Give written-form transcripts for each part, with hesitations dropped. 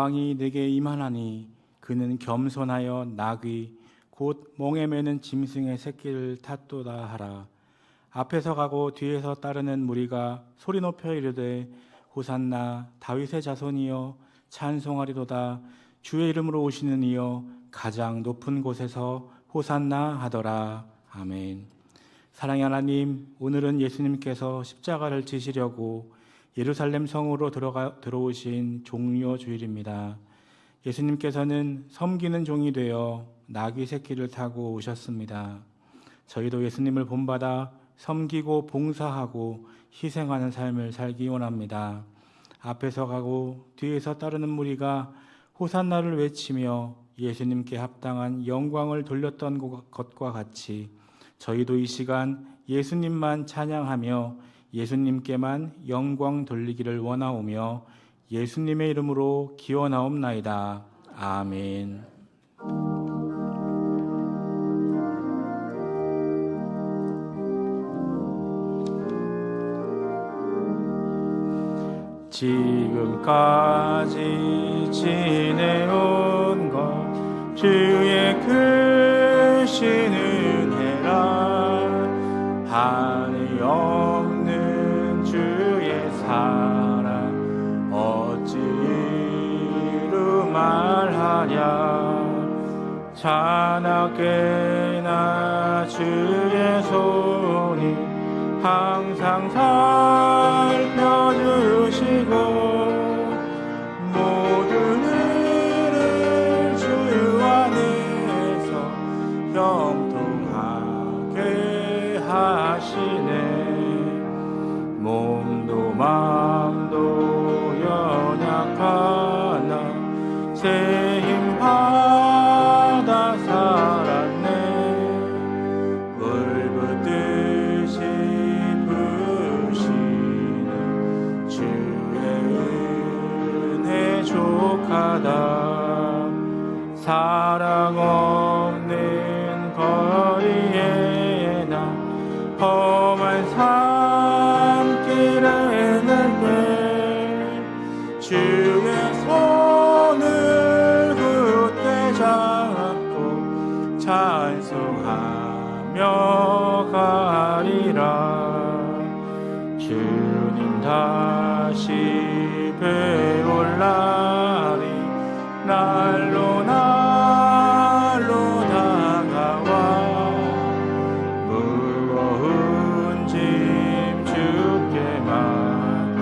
왕이 내게 임하나니 그는 겸손하여 나귀 곧 몽에 매는 짐승의 새끼를 탔도다 하라. 앞에서 가고 뒤에서 따르는 무리가 소리 높여 이르되 호산나 다윗의 자손이여 찬송하리로다. 주의 이름으로 오시는 이여 가장 높은 곳에서 호산나 하더라. 아멘. 사랑의 하나님, 오늘은 예수님께서 십자가를 지시려고 예루살렘 성으로 들어오신 종려 주일입니다. 예수님께서는 섬기는 종이 되어 나귀 새끼를 타고 오셨습니다. 저희도 예수님을 본받아 섬기고 봉사하고 희생하는 삶을 살기 원합니다. 앞에서 가고 뒤에서 따르는 무리가 호산나를 외치며 예수님께 합당한 영광을 돌렸던 것과 같이 저희도 이 시간 예수님만 찬양하며 예수님께만 영광 돌리기를 원하오며 예수님의 이름으로 기원하옵나이다. 아멘. 지금까지 지내온 것 주의 크신 은혜라. 한이 없는 주의 사랑 어찌 이루 말하랴. 자나깨나 주의 손이 항상 살펴주시고 모든 일을 주 안에서 형통하게 하시네. 몸도 마음도 연약하나 새 힘 받아 살았네. 물붓듯이 부시는 주의 은혜 족하다. 사랑 없는 거리에 나 험한 산길에 날 때 주의 손을 굳게 잡고 찬송하며 가리라. 주님 다시 배울 날이 날로 다가와. 무거운 짐 주께 맡겨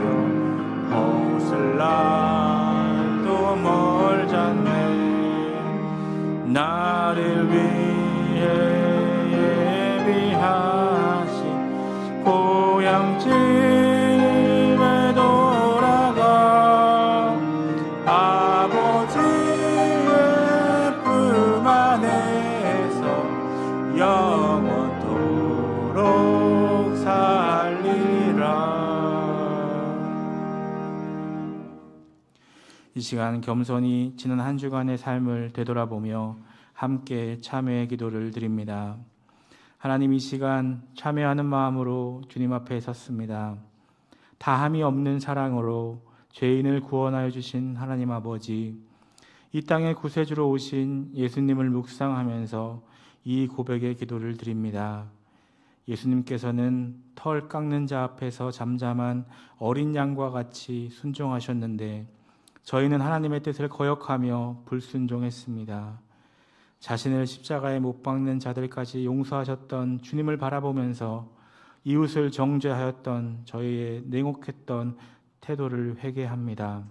벗을 날도 멀잖네. 나를 위해 예비하신 고향집에 돌아가 아버지의 품 안에서 영원토록 살리라. 이 시간 겸손히 지난 한 주간의 삶을 되돌아보며 함께 참회의 기도를 드립니다. 하나님, 이 시간 참회하는 마음으로 주님 앞에 섰습니다. 다함이 없는 사랑으로 죄인을 구원하여 주신 하나님 아버지, 이 땅에 구세주로 오신 예수님을 묵상하면서 이 고백의 기도를 드립니다. 예수님께서는 털 깎는 자 앞에서 잠잠한 어린 양과 같이 순종하셨는데 저희는 하나님의 뜻을 거역하며 불순종했습니다. 자신을 십자가에 못 박는 자들까지 용서하셨던 주님을 바라보면서 이웃을 정죄하였던 저희의 냉혹했던 태도를 회개합니다.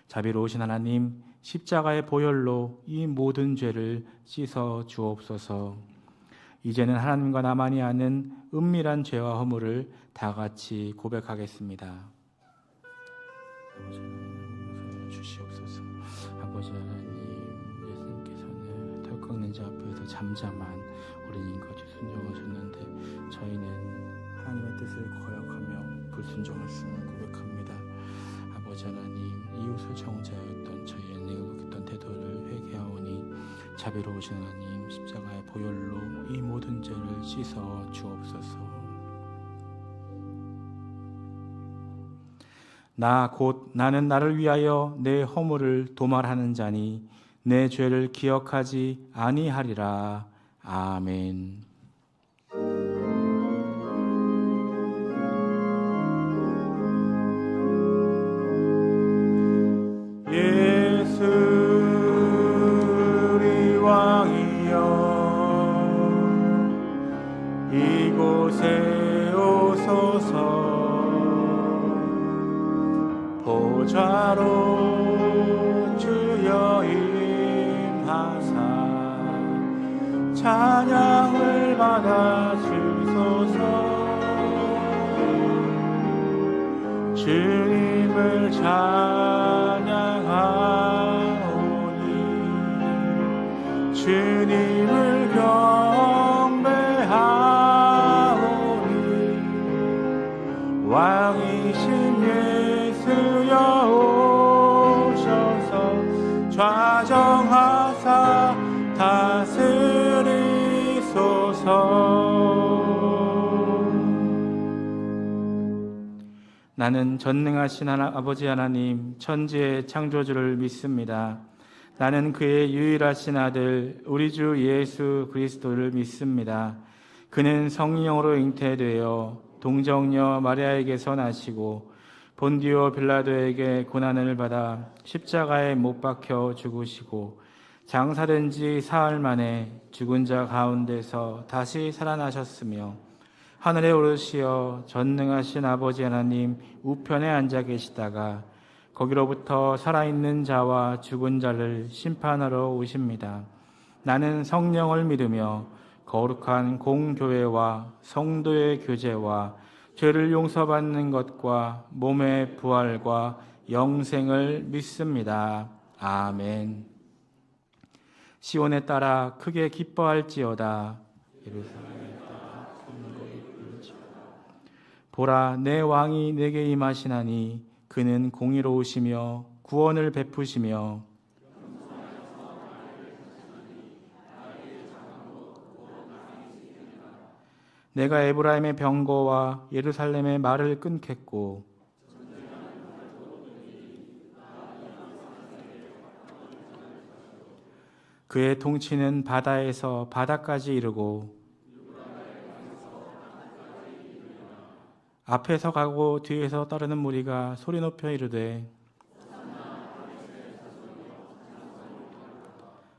자비로우신 하나님, 십자가의 보혈로 이 모든 죄를 씻어 주옵소서. 이제는 하나님과 나만이 아는 은밀한 죄와 허물을 다 같이 고백하겠습니다. 주시옵소서. 아버지 하나님, 예수님께서는 털 깎는 자 앞에서 잠잠한 어린이같이 순종하셨는데 저희는 하나님의 뜻을 거역하며 불순종했음을 고백합니다. 아버지 하나님, 이웃을 정죄하였던 저희의 냉혹했던 태도를 회개하오니 자비로우신 하나님, 십자가의 보혈로 이 모든 죄를 씻어 주옵소서. 나는 나를 위하여 내 허물을 도말하는 자니 내 죄를 기억하지 아니하리라. 아멘. 예수 우리 왕이여, 이곳에 오소서. 보좌로 주여 임하사 찬양을 받아 주소서. 주님을 찬양하오니 주님을 경배하오니 왕이신 예수여 오셔서 좌정하사 다스리소서. 나는 전능하신 아버지 하나님 천지의 창조주를 믿습니다. 나는 그의 유일하신 아들 우리 주 예수 그리스도를 믿습니다. 그는 성령으로 잉태되어 동정녀 마리아에게서 나시고 본디오 빌라도에게 고난을 받아 십자가에 못 박혀 죽으시고 장사된 지 사흘 만에 죽은 자 가운데서 다시 살아나셨으며 하늘에 오르시어 전능하신 아버지 하나님 우편에 앉아 계시다가 거기로부터 살아있는 자와 죽은 자를 심판하러 오십니다. 나는 성령을 믿으며 거룩한 공교회와 성도의 교제와 죄를 용서받는 것과 몸의 부활과 영생을 믿습니다. 아멘. 시온에 따라 크게 기뻐할지어다. 보라, 내 왕이 내게 임하시나니 그는 공의로우시며 구원을 베푸시며 내가 에브라임의 병거와 예루살렘의 말을 끊겠고 그의 통치는 바다에서 바다까지 이르고 앞에서 가고 뒤에서 따르는 무리가 소리 높여 이르되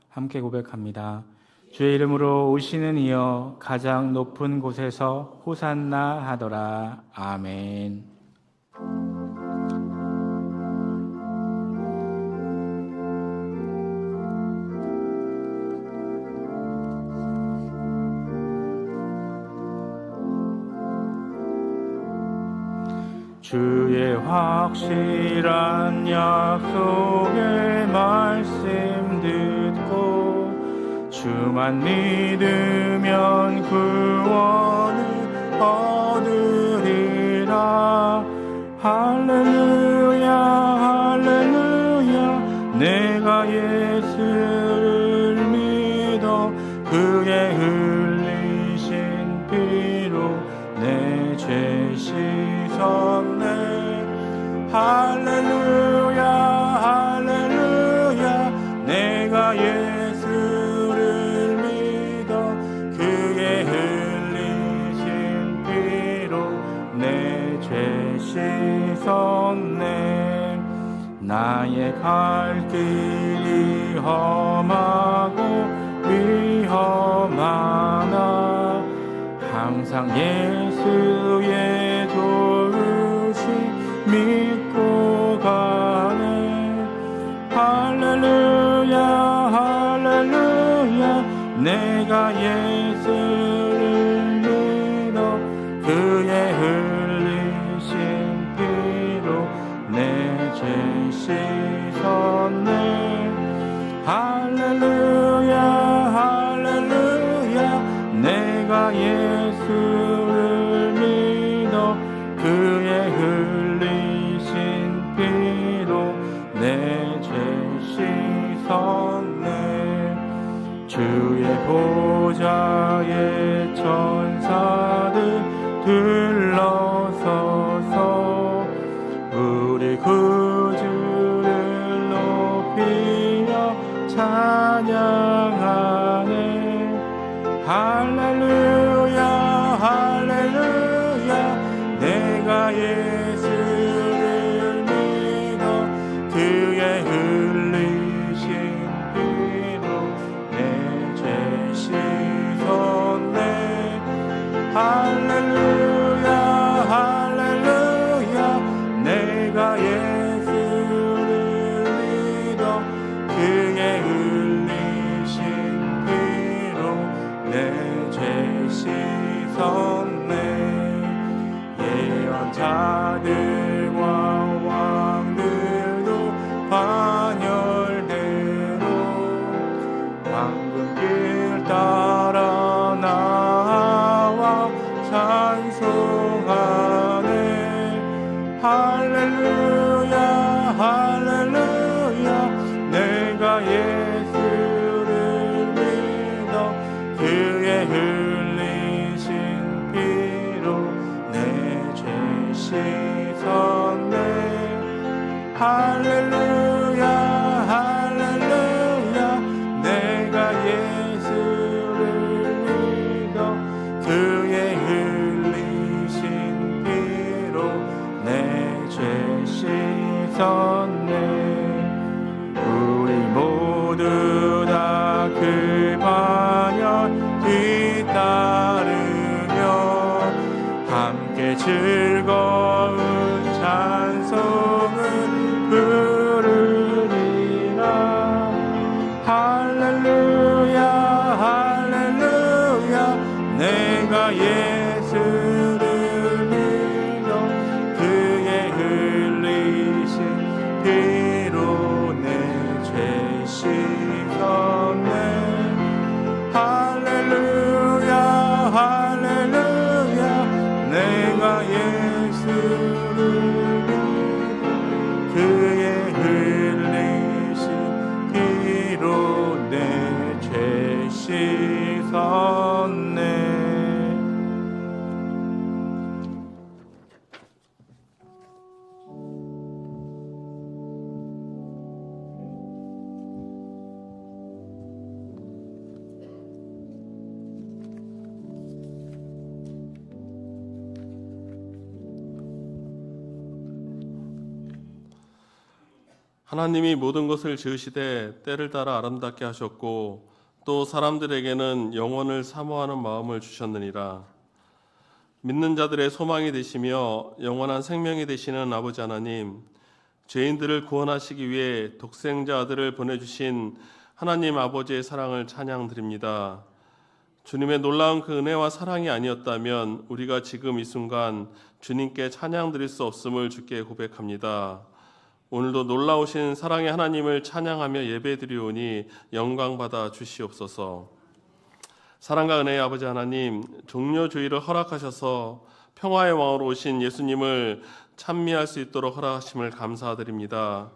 함께 고백합니다. 주의 이름으로 오시는 이여 가장 높은 곳에서 호산나 하더라. 아멘. 주의 확실한 약속의 말씀 듣고 주만 믿으면 구원을 얻으리라. 할렐루야 할렐루야. 내가 예수를 믿어 그의 흘리신 피로 내 죄 씻었네. 할렐루야 할렐루야. 내가 예수를 믿어 그의 흘리신 피로 내 죄 씻었네. 나의 갈 길이 험하고 위험하나 항상 예수의 도우심 믿고 가네. 할렐루야 할렐루야. 내가 예수를 믿어 그의 흘리신 피로 내 죄 씻었네. 할렐루야 할렐루야. 내가 예수를 믿어 그의 흘리신 피로 내 죄 씻었네. 주의 보좌에 천사들 둘러서서 우리 찬양하네. 할렐루야 할렐루야 내가 예수를 믿어 그의 흘리신 피로 내 죄 씻었네. 할렐루야 할렐루야 내가 예수를 믿어 그의 흘리신 피로 내 죄 씻었네. 예언자들과 왕들도 반열대로 황금길 따라 나와 찬송하네. 할렐루야 할렐루야 내가 예수를 믿어 그의 흘리신 피로 내 죄 씻었네. 할렐루야 할렐루야 내가 예수를 믿어 그의 흘리신 피로 내 죄 씻었네. 우리 모두 다 그 반열 뒤따르며 함께 즐거운 찬송을 부르리라. 할렐루야 할렐루야 내가 예수를 믿어 그의 흘리신 피로 내 죄 씻었네. 할렐루야 할렐루야 내가 예수를 믿어 그의 흘리신 피로 내 죄 씻었네. 하나님이 모든 것을 지으시되 때를 따라 아름답게 하셨고 또 사람들에게는 영원을 사모하는 마음을 주셨느니라. 믿는 자들의 소망이 되시며 영원한 생명이 되시는 아버지 하나님, 죄인들을 구원하시기 위해 독생자 아들을 보내주신 하나님 아버지의 사랑을 찬양드립니다. 주님의 놀라운 그 은혜와 사랑이 아니었다면 우리가 지금 이 순간 주님께 찬양드릴 수 없음을 주께 고백합니다. 오늘도 놀라우신 사랑의 하나님을 찬양하며 예배드리오니 영광받아 주시옵소서. 사랑과 은혜의 아버지 하나님, 종료주의를 허락하셔서 평화의 왕으로 오신 예수님을 찬미할 수 있도록 허락하심을 감사드립니다.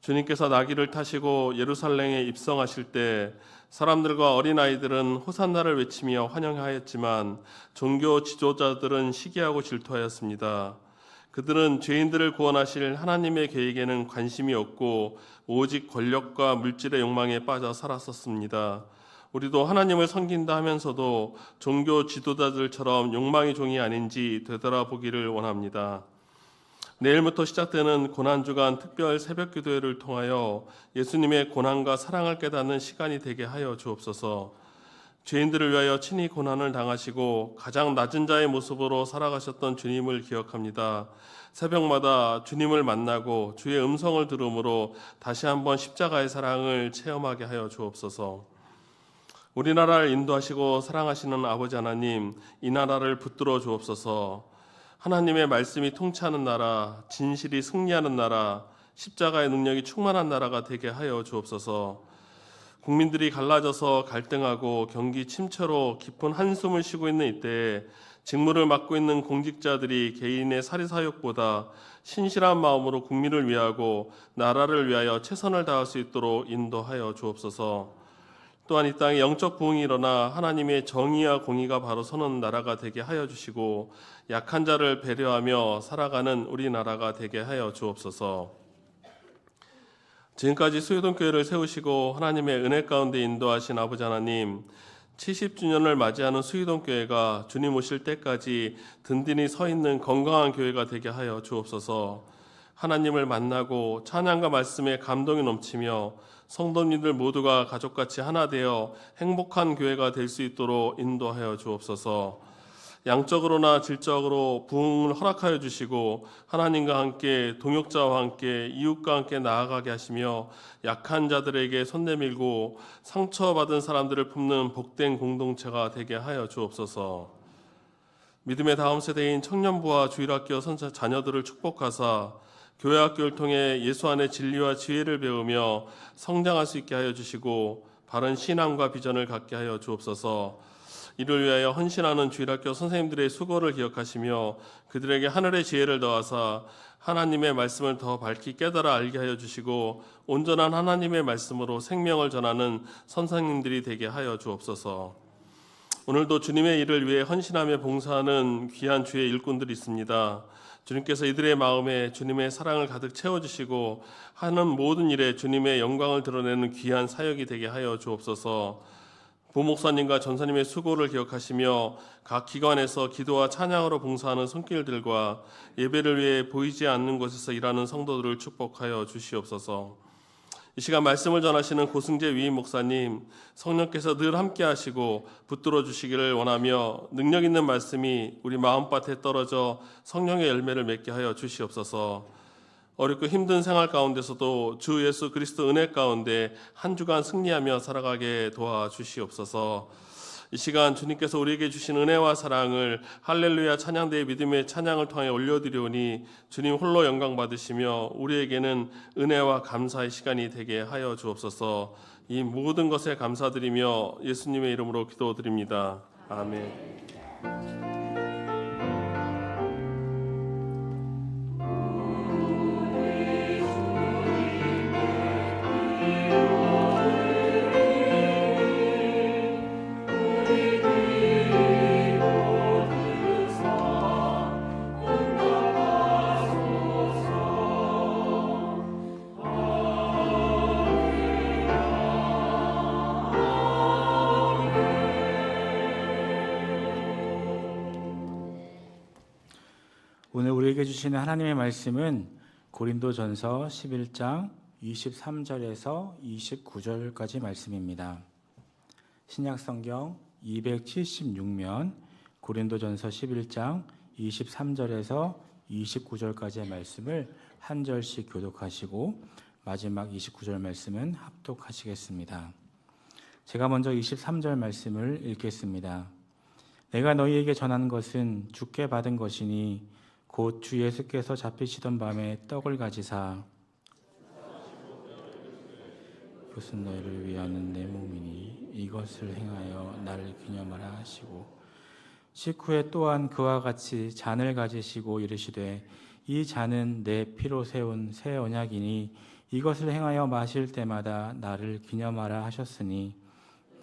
주님께서 나귀를 타시고 예루살렘에 입성하실 때 사람들과 어린아이들은 호산나를 외치며 환영하였지만 종교 지도자들은 시기하고 질투하였습니다. 그들은 죄인들을 구원하실 하나님의 계획에는 관심이 없고 오직 권력과 물질의 욕망에 빠져 살았었습니다. 우리도 하나님을 섬긴다 하면서도 종교 지도자들처럼 욕망의 종이 아닌지 되돌아보기를 원합니다. 내일부터 시작되는 고난주간 특별 새벽기도회를 통하여 예수님의 고난과 사랑을 깨닫는 시간이 되게 하여 주옵소서. 죄인들을 위하여 친히 고난을 당하시고 가장 낮은 자의 모습으로 살아가셨던 주님을 기억합니다. 새벽마다 주님을 만나고 주의 음성을 들음으로 다시 한번 십자가의 사랑을 체험하게 하여 주옵소서. 우리나라를 인도하시고 사랑하시는 아버지 하나님, 이 나라를 붙들어 주옵소서. 하나님의 말씀이 통치하는 나라, 진실이 승리하는 나라, 십자가의 능력이 충만한 나라가 되게 하여 주옵소서. 국민들이 갈라져서 갈등하고 경기 침체로 깊은 한숨을 쉬고 있는 이때에 직무를 맡고 있는 공직자들이 개인의 사리사욕보다 신실한 마음으로 국민을 위하고 나라를 위하여 최선을 다할 수 있도록 인도하여 주옵소서. 또한 이 땅에 영적 부흥이 일어나 하나님의 정의와 공의가 바로 서는 나라가 되게 하여 주시고 약한 자를 배려하며 살아가는 우리나라가 되게 하여 주옵소서. 지금까지 수유동교회를 세우시고 하나님의 은혜 가운데 인도하신 아버지 하나님, 70주년을 맞이하는 수유동교회가 주님 오실 때까지 든든히 서 있는 건강한 교회가 되게 하여 주옵소서. 하나님을 만나고 찬양과 말씀에 감동이 넘치며 성도님들 모두가 가족같이 하나 되어 행복한 교회가 될 수 있도록 인도하여 주옵소서. 양적으로나 질적으로 부흥을 허락하여 주시고 하나님과 함께 동역자와 함께 이웃과 함께 나아가게 하시며 약한 자들에게 손 내밀고 상처받은 사람들을 품는 복된 공동체가 되게 하여 주옵소서. 믿음의 다음 세대인 청년부와 주일학교 선자 자녀들을 축복하사 교회 학교를 통해 예수 안의 진리와 지혜를 배우며 성장할 수 있게 하여 주시고 바른 신앙과 비전을 갖게 하여 주옵소서. 이를 위하여 헌신하는 주일학교 선생님들의 수고를 기억하시며 그들에게 하늘의 지혜를 더하사 하나님의 말씀을 더 밝히 깨달아 알게 하여 주시고 온전한 하나님의 말씀으로 생명을 전하는 선생님들이 되게 하여 주옵소서. 오늘도 주님의 일을 위해 헌신하며 봉사하는 귀한 주의 일꾼들이 있습니다. 주님께서 이들의 마음에 주님의 사랑을 가득 채워주시고 하는 모든 일에 주님의 영광을 드러내는 귀한 사역이 되게 하여 주옵소서. 부목사님과 전사님의 수고를 기억하시며 각 기관에서 기도와 찬양으로 봉사하는 손길들과 예배를 위해 보이지 않는 곳에서 일하는 성도들을 축복하여 주시옵소서. 이 시간 말씀을 전하시는 고승재 위임 목사님, 성령께서 늘 함께 하시고 붙들어 주시기를 원하며 능력 있는 말씀이 우리 마음밭에 떨어져 성령의 열매를 맺게 하여 주시옵소서. 어렵고 힘든 생활 가운데서도 주 예수 그리스도 은혜 가운데 한 주간 승리하며 살아가게 도와주시옵소서. 이 시간 주님께서 우리에게 주신 은혜와 사랑을 할렐루야 찬양대의 믿음의 찬양을 통해 올려드리오니 주님 홀로 영광 받으시며 우리에게는 은혜와 감사의 시간이 되게 하여 주옵소서. 이 모든 것에 감사드리며 예수님의 이름으로 기도드립니다. 아멘. 오늘 우리에게 주시는 하나님의 말씀은 고린도전서 11장 23절에서 29절까지 말씀입니다. 신약성경 276면 고린도전서 11장 23절에서 29절까지의 말씀을 한 절씩 교독하시고 마지막 29절 말씀은 합독하시겠습니다. 제가 먼저 23절 말씀을 읽겠습니다. 내가 너희에게 전한 것은 주께 받은 것이니 곧 주 예수께서 잡히시던 밤에 떡을 가지사 이것은 너희를 위하는 내 몸이니 이것을 행하여 나를 기념하라 하시고 식후에 또한 그와 같이 잔을 가지시고 이르시되 이 잔은 내 피로 세운 새 언약이니 이것을 행하여 마실 때마다 나를 기념하라 하셨으니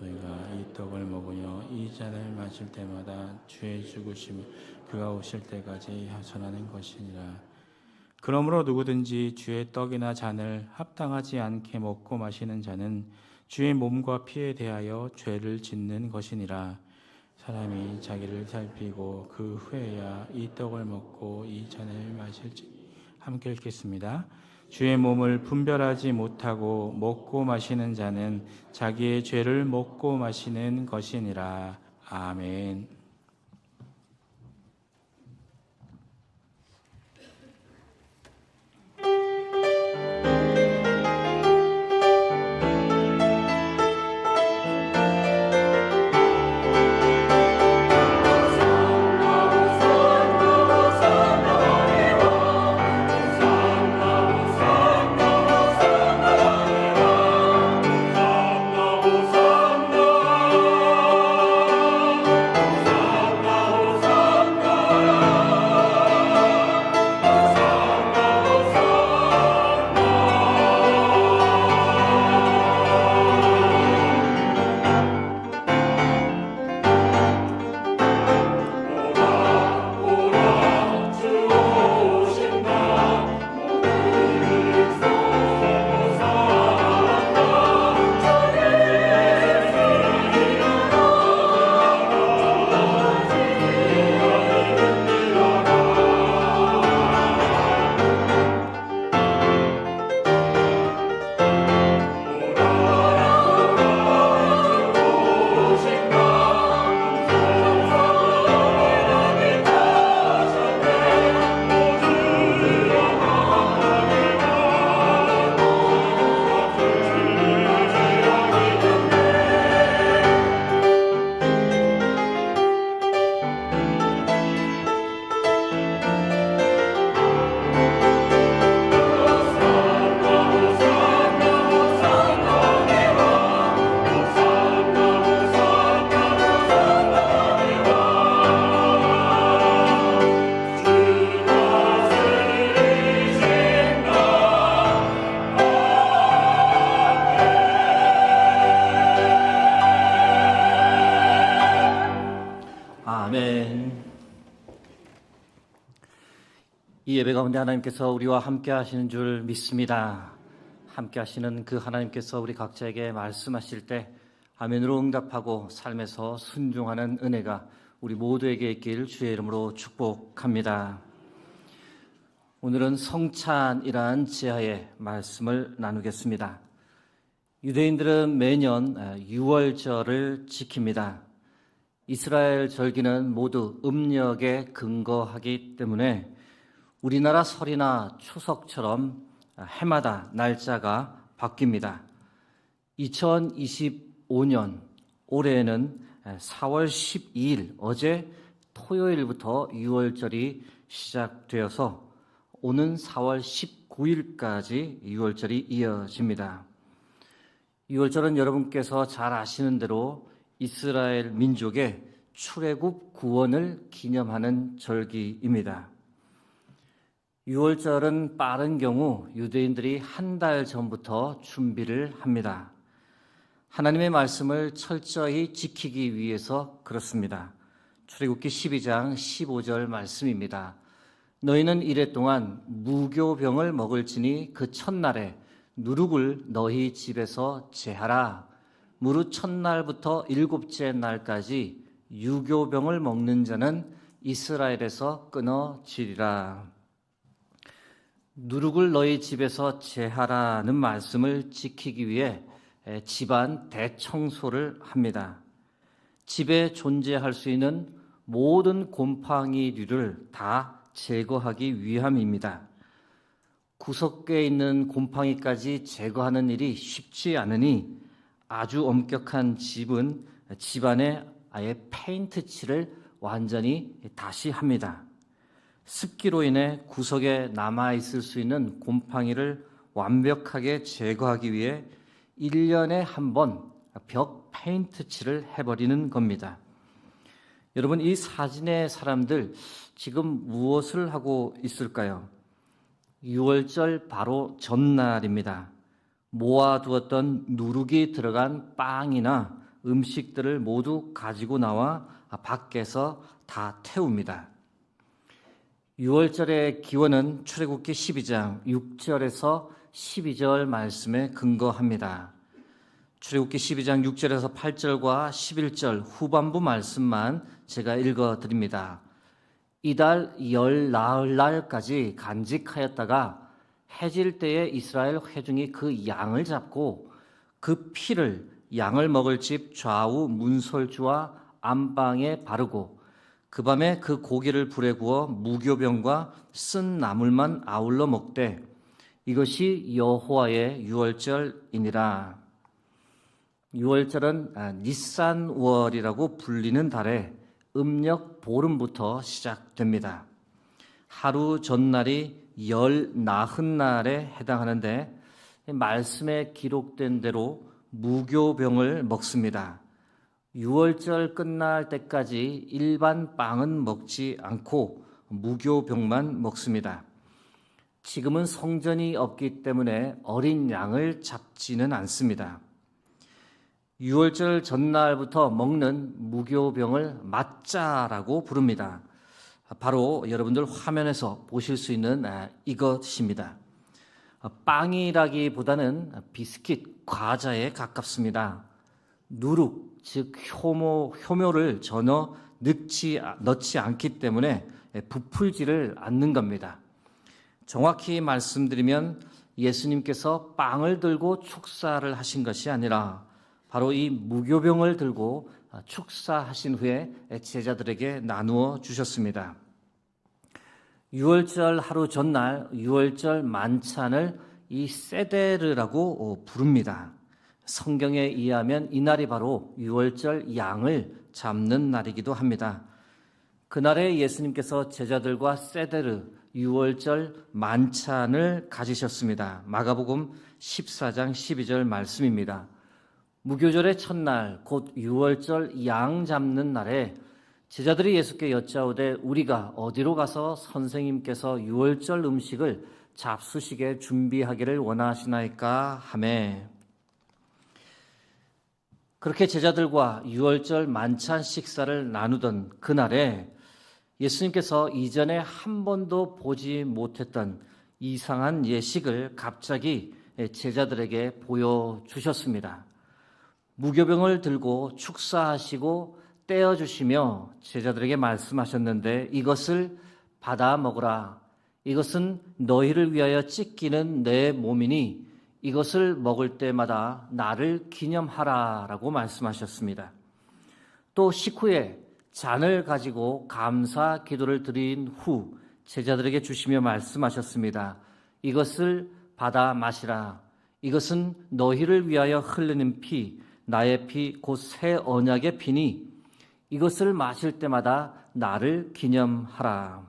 너희가 이 떡을 먹으며 이 잔을 마실 때마다 주의 죽으심을 그가 오실 때까지 전하는 것이니라. 그러므로 누구든지 주의 떡이나 잔을 합당하지 않게 먹고 마시는 자는 주의 몸과 피에 대하여 죄를 짓는 것이니라. 사람이 자기를 살피고 그 후에야 이 떡을 먹고 이 잔을 마실지. 함께 읽겠습니다. 주의 몸을 분별하지 못하고 먹고 마시는 자는 자기의 죄를 먹고 마시는 것이니라. 아멘. 이 예배 가운데 하나님께서 우리와 함께 하시는 줄 믿습니다. 함께 하시는 그 하나님께서 우리 각자에게 말씀하실 때 아멘으로 응답하고 삶에서 순종하는 은혜가 우리 모두에게 있길 주의 이름으로 축복합니다. 오늘은 성찬이라는 지하의 말씀을 나누겠습니다. 유대인들은 매년 6월절을 지킵니다. 이스라엘 절기는 모두 음력에 근거하기 때문에 우리나라 설이나 추석처럼 해마다 날짜가 바뀝니다. 2025년 올해에는 4월 12일 어제 토요일부터 6월절이 시작되어서 오는 4월 19일까지 6월절이 이어집니다. 6월절은 여러분께서 잘 아시는 대로 이스라엘 민족의 출애굽 구원을 기념하는 절기입니다. 6월절은 빠른 경우 유대인들이 한 달 전부터 준비를 합니다. 하나님의 말씀을 철저히 지키기 위해서 그렇습니다. 출애굽기 12장 15절 말씀입니다. 너희는 이래 동안 무교병을 먹을지니 그 첫날에 누룩을 너희 집에서 제하라. 무릇 첫날부터 일곱째 날까지 유교병을 먹는 자는 이스라엘에서 끊어지리라. 누룩을 너희 집에서 제하라는 말씀을 지키기 위해 집안 대청소를 합니다. 집에 존재할 수 있는 모든 곰팡이류를 다 제거하기 위함입니다. 구석에 있는 곰팡이까지 제거하는 일이 쉽지 않으니 아주 엄격한 집은 집안에 아예 페인트 칠을 완전히 다시 합니다. 습기로 인해 구석에 남아있을 수 있는 곰팡이를 완벽하게 제거하기 위해 1년에 한 번 벽 페인트 칠을 해버리는 겁니다. 여러분, 이 사진의 사람들 지금 무엇을 하고 있을까요? 6월절 바로 전날입니다. 모아두었던 누룩이 들어간 빵이나 음식들을 모두 가지고 나와 밖에서 다 태웁니다. 6월절의 기원은 출애굽기 12장 6절에서 12절 말씀에 근거합니다. 출애굽기 12장 6절에서 8절과 11절 후반부 말씀만 제가 읽어드립니다. 이달 열 나흘날까지 간직하였다가 해질 때에 이스라엘 회중이 그 양을 잡고 그 피를 양을 먹을 집 좌우 문설주와 안방에 바르고 그 밤에 그 고기를 불에 구워 무교병과 쓴 나물만 아울러 먹되 이것이 여호와의 유월절이니라. 유월절은 니산월이라고 불리는 달에 음력 보름부터 시작됩니다. 하루 전날이 열 나흔날에 해당하는데 말씀에 기록된 대로 무교병을 먹습니다. 6월절 끝날 때까지 일반 빵은 먹지 않고 무교병만 먹습니다. 지금은 성전이 없기 때문에 어린 양을 잡지는 않습니다. 6월절 전날부터 먹는 무교병을 맞자라고 부릅니다. 바로 여러분들 화면에서 보실 수 있는 이것입니다. 빵이라기보다는 비스킷, 과자에 가깝습니다. 누룩, 즉 효모를 전혀 넣지 않기 때문에 부풀지를 않는 겁니다. 정확히 말씀드리면 예수님께서 빵을 들고 축사를 하신 것이 아니라 바로 이 무교병을 들고 축사하신 후에 제자들에게 나누어 주셨습니다. 6월절 하루 전날 6월절 만찬을 이 세데르라고 부릅니다. 성경에 의하면 이날이 바로 6월절 양을 잡는 날이기도 합니다. 그날에 예수님께서 제자들과 세데르 6월절 만찬을 가지셨습니다. 마가복음 14장 12절 말씀입니다. 무교절의 첫날 곧 6월절 양 잡는 날에 제자들이 예수께 여짜오되 우리가 어디로 가서 선생님께서 6월절 음식을 잡수시게 준비하기를 원하시나이까 하매 그렇게 제자들과 6월절 만찬 식사를 나누던 그날에 예수님께서 이전에 한 번도 보지 못했던 이상한 예식을 갑자기 제자들에게 보여주셨습니다. 무교병을 들고 축사하시고 떼어주시며 제자들에게 말씀하셨는데 이것을 받아 먹으라. 이것은 너희를 위하여 찢기는 내 몸이니 이것을 먹을 때마다 나를 기념하라 라고 말씀하셨습니다. 또 식후에 잔을 가지고 감사 기도를 드린 후 제자들에게 주시며 말씀하셨습니다. 이것을 받아 마시라. 이것은 너희를 위하여 흘리는 피, 나의 피, 곧 새 언약의 피니 이것을 마실 때마다 나를 기념하라.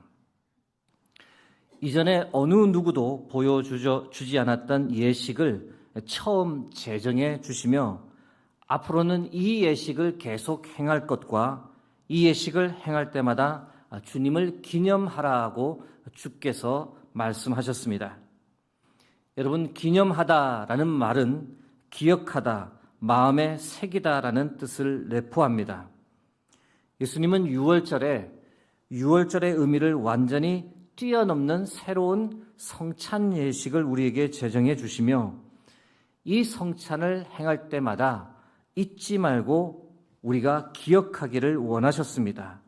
이전에 어느 누구도 보여주지 않았던 예식을 처음 제정해 주시며 앞으로는 이 예식을 계속 행할 것과 이 예식을 행할 때마다 주님을 기념하라고 주께서 말씀하셨습니다. 여러분, 기념하다라는 말은 기억하다, 마음에 새기다라는 뜻을 내포합니다. 예수님은 6월절의 의미를 완전히 뛰어넘는 새로운 성찬 예식을 우리에게 제정해 주시며 이 성찬을 행할 때마다 잊지 말고 우리가 기억하기를 원하셨습니다.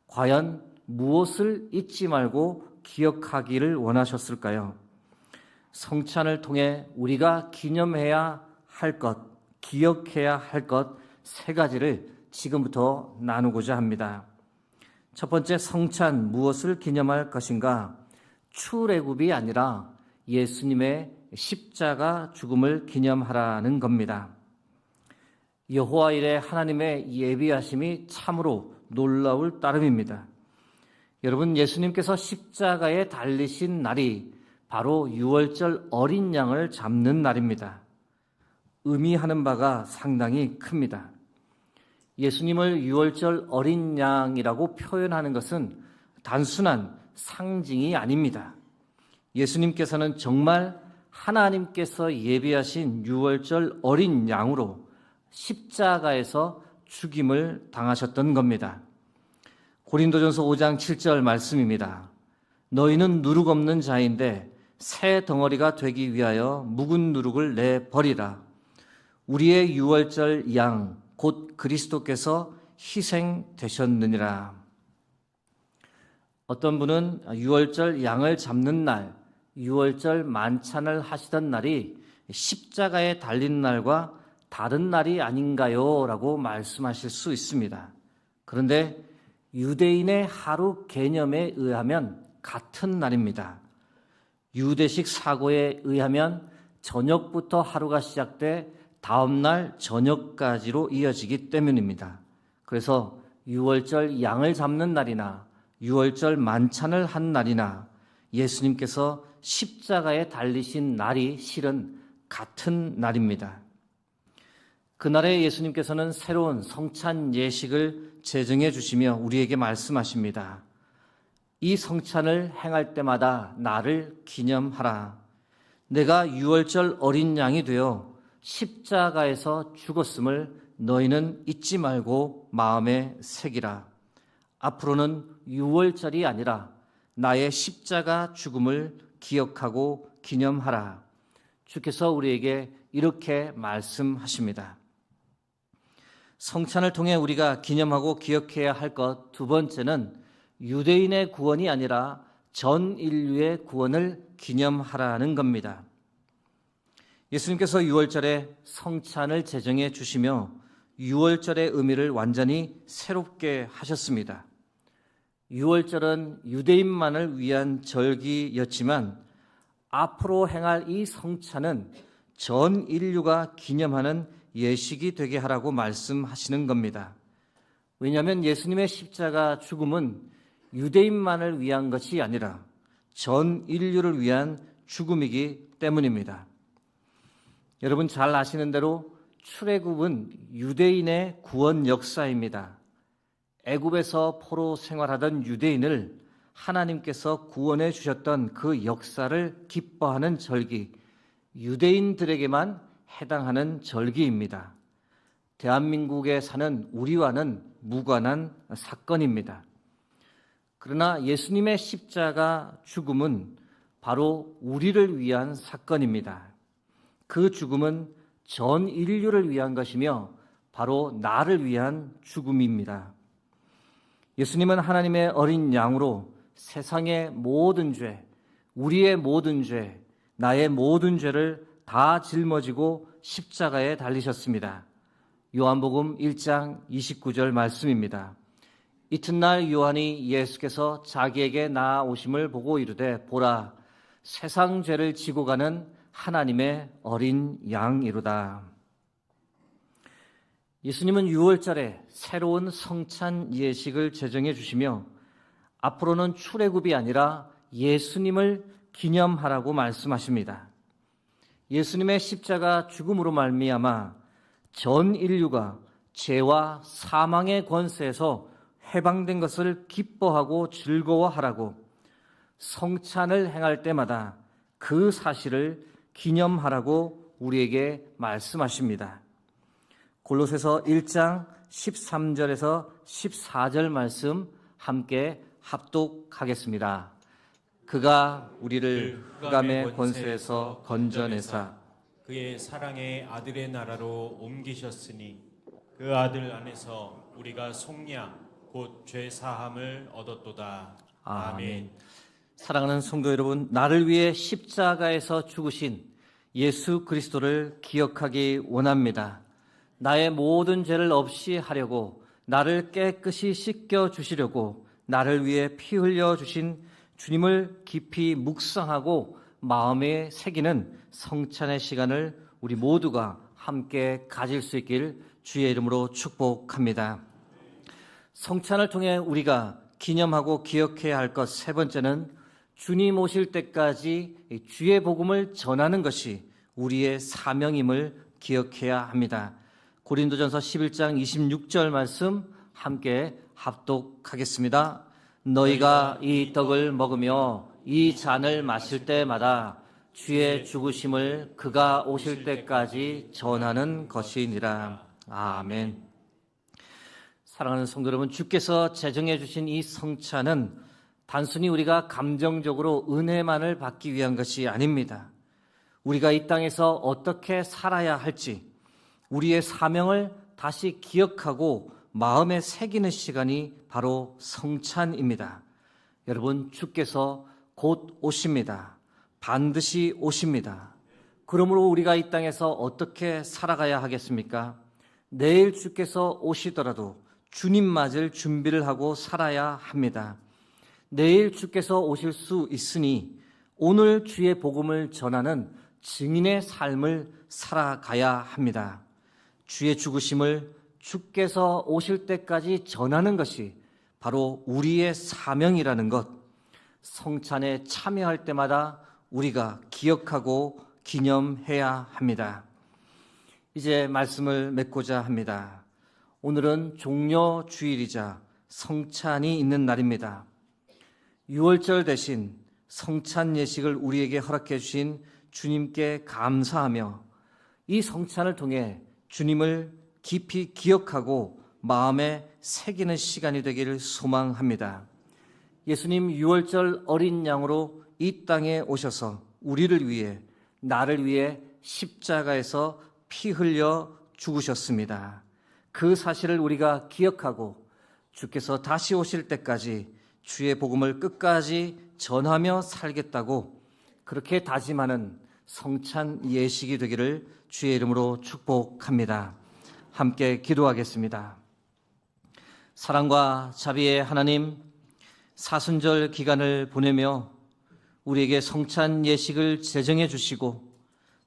과연 무엇을 잊지 말고 기억하기를 원하셨을까요? 성찬을 통해 우리가 기념해야 할 것, 기억해야 할 것 세 가지를 지금부터 나누고자 합니다. 첫 번째, 성찬 무엇을 기념할 것인가? 출애굽이 아니라 예수님의 십자가 죽음을 기념하라는 겁니다. 여호와 일에 하나님의 예비하심이 참으로 놀라울 따름입니다. 여러분, 예수님께서 십자가에 달리신 날이 바로 유월절 어린 양을 잡는 날입니다. 의미하는 바가 상당히 큽니다. 예수님을 유월절 어린 양이라고 표현하는 것은 단순한 상징이 아닙니다. 예수님께서는 정말 하나님께서 예비하신 유월절 어린 양으로 십자가에서 죽임을 당하셨던 겁니다. 고린도전서 5장 7절 말씀입니다. 너희는 누룩 없는 자인데 새 덩어리가 되기 위하여 묵은 누룩을 내버리라. 우리의 유월절 양 곧 그리스도께서 희생되셨느니라. 어떤 분은 유월절 양을 잡는 날, 유월절 만찬을 하시던 날이 십자가에 달린 날과 다른 날이 아닌가요? 라고 말씀하실 수 있습니다. 그런데 유대인의 하루 개념에 의하면 같은 날입니다. 유대식 사고에 의하면 저녁부터 하루가 시작돼 다음날 저녁까지로 이어지기 때문입니다. 그래서 유월절 양을 잡는 날이나 유월절 만찬을 한 날이나 예수님께서 십자가에 달리신 날이 실은 같은 날입니다. 그날에 예수님께서는 새로운 성찬 예식을 제정해 주시며 우리에게 말씀하십니다. 이 성찬을 행할 때마다 나를 기념하라. 내가 유월절 어린 양이 되어 십자가에서 죽었음을 너희는 잊지 말고 마음에 새기라. 앞으로는 유월절이 아니라 나의 십자가 죽음을 기억하고 기념하라. 주께서 우리에게 이렇게 말씀하십니다. 성찬을 통해 우리가 기념하고 기억해야 할 것 두 번째는 유대인의 구원이 아니라 전 인류의 구원을 기념하라는 겁니다. 예수님께서 유월절에 성찬을 제정해 주시며 유월절의 의미를 완전히 새롭게 하셨습니다. 유월절은 유대인만을 위한 절기였지만 앞으로 행할 이 성찬은 전 인류가 기념하는 예식이 되게 하라고 말씀하시는 겁니다. 왜냐하면 예수님의 십자가 죽음은 유대인만을 위한 것이 아니라 전 인류를 위한 죽음이기 때문입니다. 여러분 잘 아시는 대로 출애굽은 유대인의 구원 역사입니다. 애굽에서 포로 생활하던 유대인을 하나님께서 구원해 주셨던 그 역사를 기뻐하는 절기, 유대인들에게만 해당하는 절기입니다. 대한민국에 사는 우리와는 무관한 사건입니다. 그러나 예수님의 십자가 죽음은 바로 우리를 위한 사건입니다. 그 죽음은 전 인류를 위한 것이며 바로 나를 위한 죽음입니다. 예수님은 하나님의 어린 양으로 세상의 모든 죄, 우리의 모든 죄, 나의 모든 죄를 다 짊어지고 십자가에 달리셨습니다. 요한복음 1장 29절 말씀입니다. 이튿날 요한이 예수께서 자기에게 나아오심을 보고 이르되 보라 세상 죄를 지고 가는 하나님의 어린 양이로다. 예수님은 6월절에 새로운 성찬 예식을 제정해 주시며 앞으로는 출애굽이 아니라 예수님을 기념하라고 말씀하십니다. 예수님의 십자가 죽음으로 말미암아 전 인류가 죄와 사망의 권세에서 해방된 것을 기뻐하고 즐거워하라고 성찬을 행할 때마다 그 사실을 기념하라고 우리에게 말씀하십니다. 골로새서 1장 13절에서 14절 말씀 함께 합독하겠습니다. 그가 우리를 흑암의 권세에서 건져내사 그의 사랑의 아들의 나라로 옮기셨으니 그 아들 안에서 우리가 속량 곧 죄 사함을 얻었도다. 아멘. 사랑하는 성도 여러분, 나를 위해 십자가에서 죽으신 예수 그리스도를 기억하기 원합니다. 나의 모든 죄를 없이 하려고 나를 깨끗이 씻겨 주시려고 나를 위해 피 흘려 주신 주님을 깊이 묵상하고 마음에 새기는 성찬의 시간을 우리 모두가 함께 가질 수 있길 주의 이름으로 축복합니다. 성찬을 통해 우리가 기념하고 기억해야 할 것 세 번째는 주님 오실 때까지 주의 복음을 전하는 것이 우리의 사명임을 기억해야 합니다. 고린도전서 11장 26절 말씀 함께 합독하겠습니다. 너희가 이 떡을 먹으며 이 잔을 마실 때마다 주의 죽으심을 그가 오실 때까지 전하는 것이니라. 아멘. 사랑하는 성도 여러분, 주께서 제정해 주신 이 성찬은 단순히 우리가 감정적으로 은혜만을 받기 위한 것이 아닙니다. 우리가 이 땅에서 어떻게 살아야 할지 우리의 사명을 다시 기억하고 마음에 새기는 시간이 바로 성찬입니다. 여러분, 주께서 곧 오십니다. 반드시 오십니다. 그러므로 우리가 이 땅에서 어떻게 살아가야 하겠습니까? 내일 주께서 오시더라도 주님 맞을 준비를 하고 살아야 합니다. 내일 주께서 오실 수 있으니 오늘 주의 복음을 전하는 증인의 삶을 살아가야 합니다. 주의 죽으심을 주께서 오실 때까지 전하는 것이 바로 우리의 사명이라는 것, 성찬에 참여할 때마다 우리가 기억하고 기념해야 합니다. 이제 말씀을 맺고자 합니다. 오늘은 종려 주일이자 성찬이 있는 날입니다. 6월절 대신 성찬 예식을 우리에게 허락해 주신 주님께 감사하며 이 성찬을 통해 주님을 깊이 기억하고 마음에 새기는 시간이 되기를 소망합니다. 예수님 6월절 어린 양으로 이 땅에 오셔서 우리를 위해, 나를 위해 십자가에서 피 흘려 죽으셨습니다. 그 사실을 우리가 기억하고 주께서 다시 오실 때까지 주의 복음을 끝까지 전하며 살겠다고 그렇게 다짐하는 성찬 예식이 되기를 주의 이름으로 축복합니다. 함께 기도하겠습니다. 사랑과 자비의 하나님, 사순절 기간을 보내며 우리에게 성찬 예식을 제정해 주시고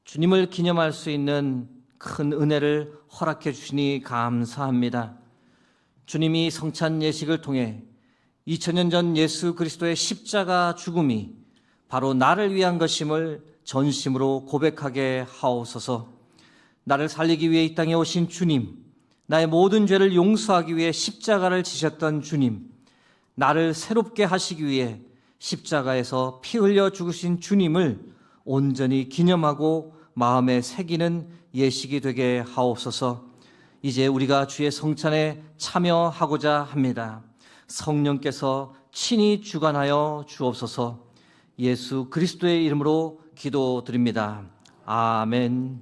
주님을 기념할 수 있는 큰 은혜를 허락해 주시니 감사합니다. 주님이 성찬 예식을 통해 2000년 전 예수 그리스도의 십자가 죽음이 바로 나를 위한 것임을 전심으로 고백하게 하옵소서. 나를 살리기 위해 이 땅에 오신 주님, 나의 모든 죄를 용서하기 위해 십자가를 지셨던 주님, 나를 새롭게 하시기 위해 십자가에서 피 흘려 죽으신 주님을 온전히 기념하고 마음에 새기는 예식이 되게 하옵소서. 이제 우리가 주의 성찬에 참여하고자 합니다. 성령께서 친히 주관하여 주옵소서. 예수 그리스도의 이름으로 기도드립니다. 아멘.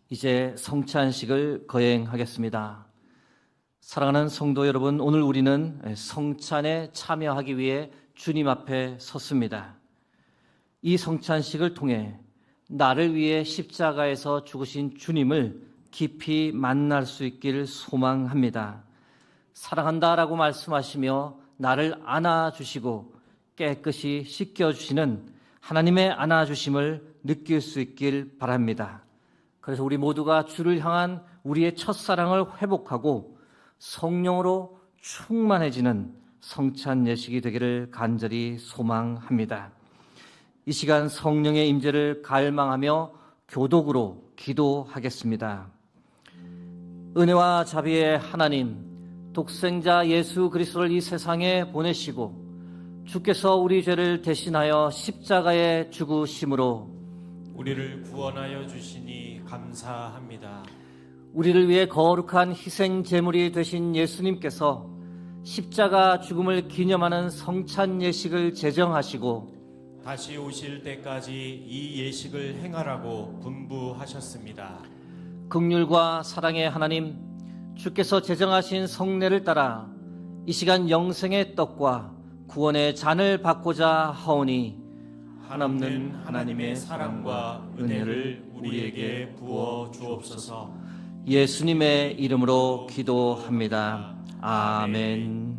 이제 성찬식을 거행하겠습니다. 사랑하는 성도 여러분, 오늘 우리는 성찬에 참여하기 위해 주님 앞에 섰습니다. 이 성찬식을 통해 나를 위해 십자가에서 죽으신 주님을 깊이 만날 수 있기를 소망합니다. 사랑한다라고 말씀하시며 나를 안아주시고 깨끗이 씻겨주시는 하나님의 안아주심을 느낄 수 있길 바랍니다. 그래서 우리 모두가 주를 향한 우리의 첫사랑을 회복하고 성령으로 충만해지는 성찬 예식이 되기를 간절히 소망합니다. 이 시간 성령의 임재를 갈망하며 교독으로 기도하겠습니다. 은혜와 자비의 하나님, 독생자 예수 그리스도를 이 세상에 보내시고 주께서 우리 죄를 대신하여 십자가에 죽으심으로 우리를 구원하여 주시니 감사합니다. 우리를 위해 거룩한 희생 제물이 되신 예수님께서 십자가 죽음을 기념하는 성찬 예식을 제정하시고 다시 오실 때까지 이 예식을 행하라고 분부하셨습니다. 긍휼과 사랑의 하나님, 주께서 제정하신 성례를 따라 이 시간 영생의 떡과 구원의 잔을 받고자 하오니 한없는 하나님의 사랑과 은혜를 우리에게 부어 주옵소서. 예수님의 이름으로 기도합니다. 아멘.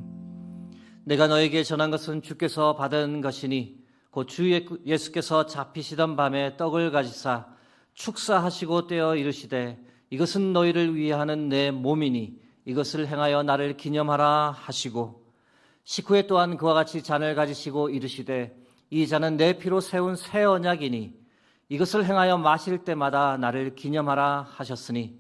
내가 너에게 전한 것은 주께서 받은 것이니 곧 주 예수께서 잡히시던 밤에 떡을 가지사 축사하시고 떼어 이르시되 이것은 너희를 위해 하는 내 몸이니 이것을 행하여 나를 기념하라 하시고 식후에 또한 그와 같이 잔을 가지시고 이르시되 이 잔은 내 피로 세운 새 언약이니 이것을 행하여 마실 때마다 나를 기념하라 하셨으니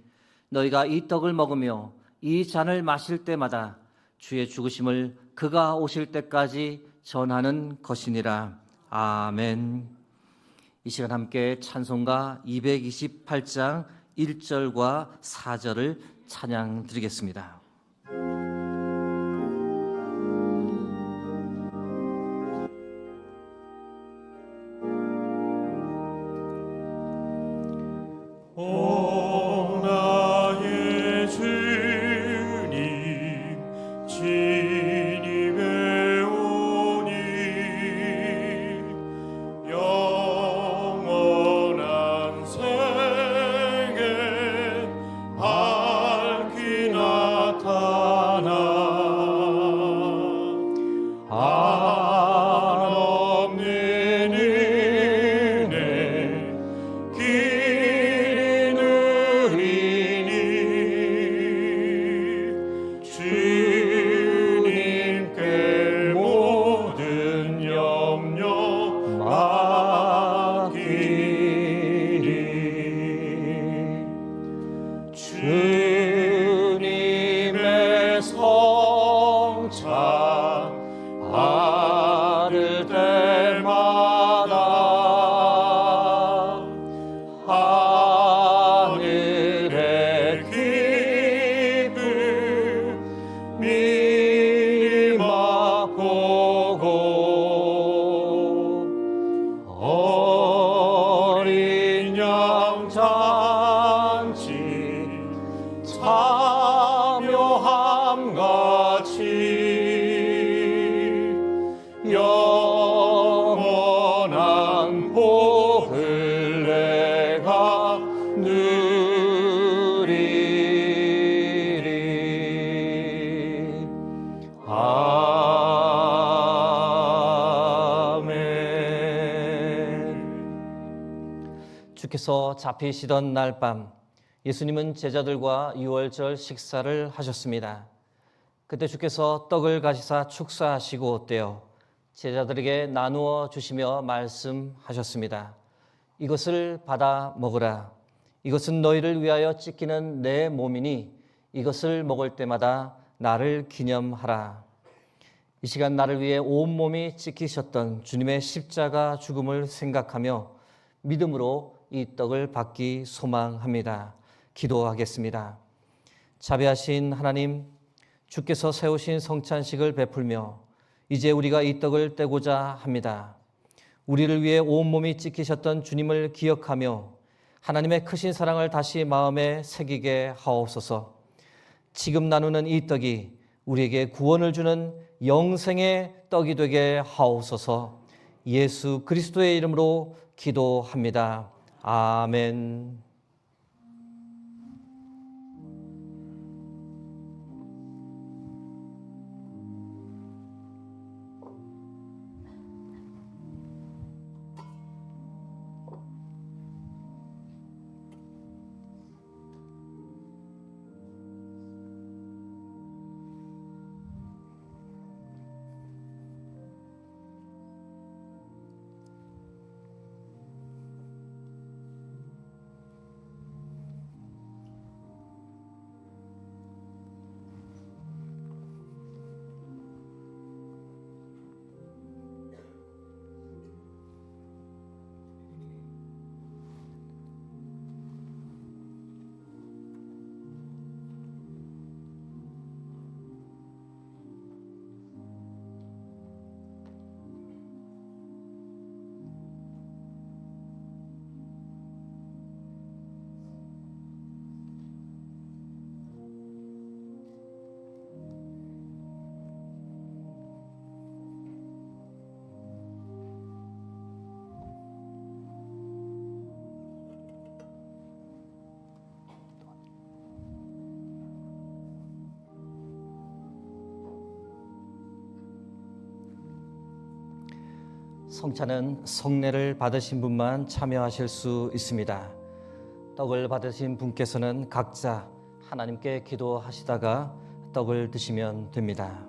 너희가 이 떡을 먹으며 이 잔을 마실 때마다 주의 죽으심을 그가 오실 때까지 전하는 것이니라. 아멘. 이 시간 함께 찬송가 228장 1절과 4절을 찬양 드리겠습니다. 오 나의 주님 진이 배우니 영원한 생에 밝히 나타나 한없는 은혜 길이 누리니 주님께 모든 염려 맡기리. 주님의 성찬 받을 때마다 하늘의 기쁨 미리 맛보고 어린 양 잔치 참여함같이 영원한 복을 내가 누리리. 아멘. 주께서 잡히시던 날 밤 예수님은 제자들과 유월절 식사를 하셨습니다. 그때 주께서 떡을 가지사 축사하시고 떼어 제자들에게 나누어 주시며 말씀하셨습니다. 이것을 받아 먹으라. 이것은 너희를 위하여 찢기는 내 몸이니 이것을 먹을 때마다 나를 기념하라. 이 시간 나를 위해 온몸이 찢기셨던 주님의 십자가 죽음을 생각하며 믿음으로 이 떡을 받기 소망합니다. 기도하겠습니다. 자비하신 하나님, 주께서 세우신 성찬식을 베풀며 이제 우리가 이 떡을 떼고자 합니다. 우리를 위해 온몸이 찢기셨던 주님을 기억하며 하나님의 크신 사랑을 다시 마음에 새기게 하옵소서. 지금 나누는 이 떡이 우리에게 구원을 주는 영생의 떡이 되게 하옵소서. 예수 그리스도의 이름으로 기도합니다. 아멘. 성찬은 성례를 받으신 분만 참여하실 수 있습니다. 떡을 받으신 분께서는 각자 하나님께 기도하시다가 떡을 드시면 됩니다.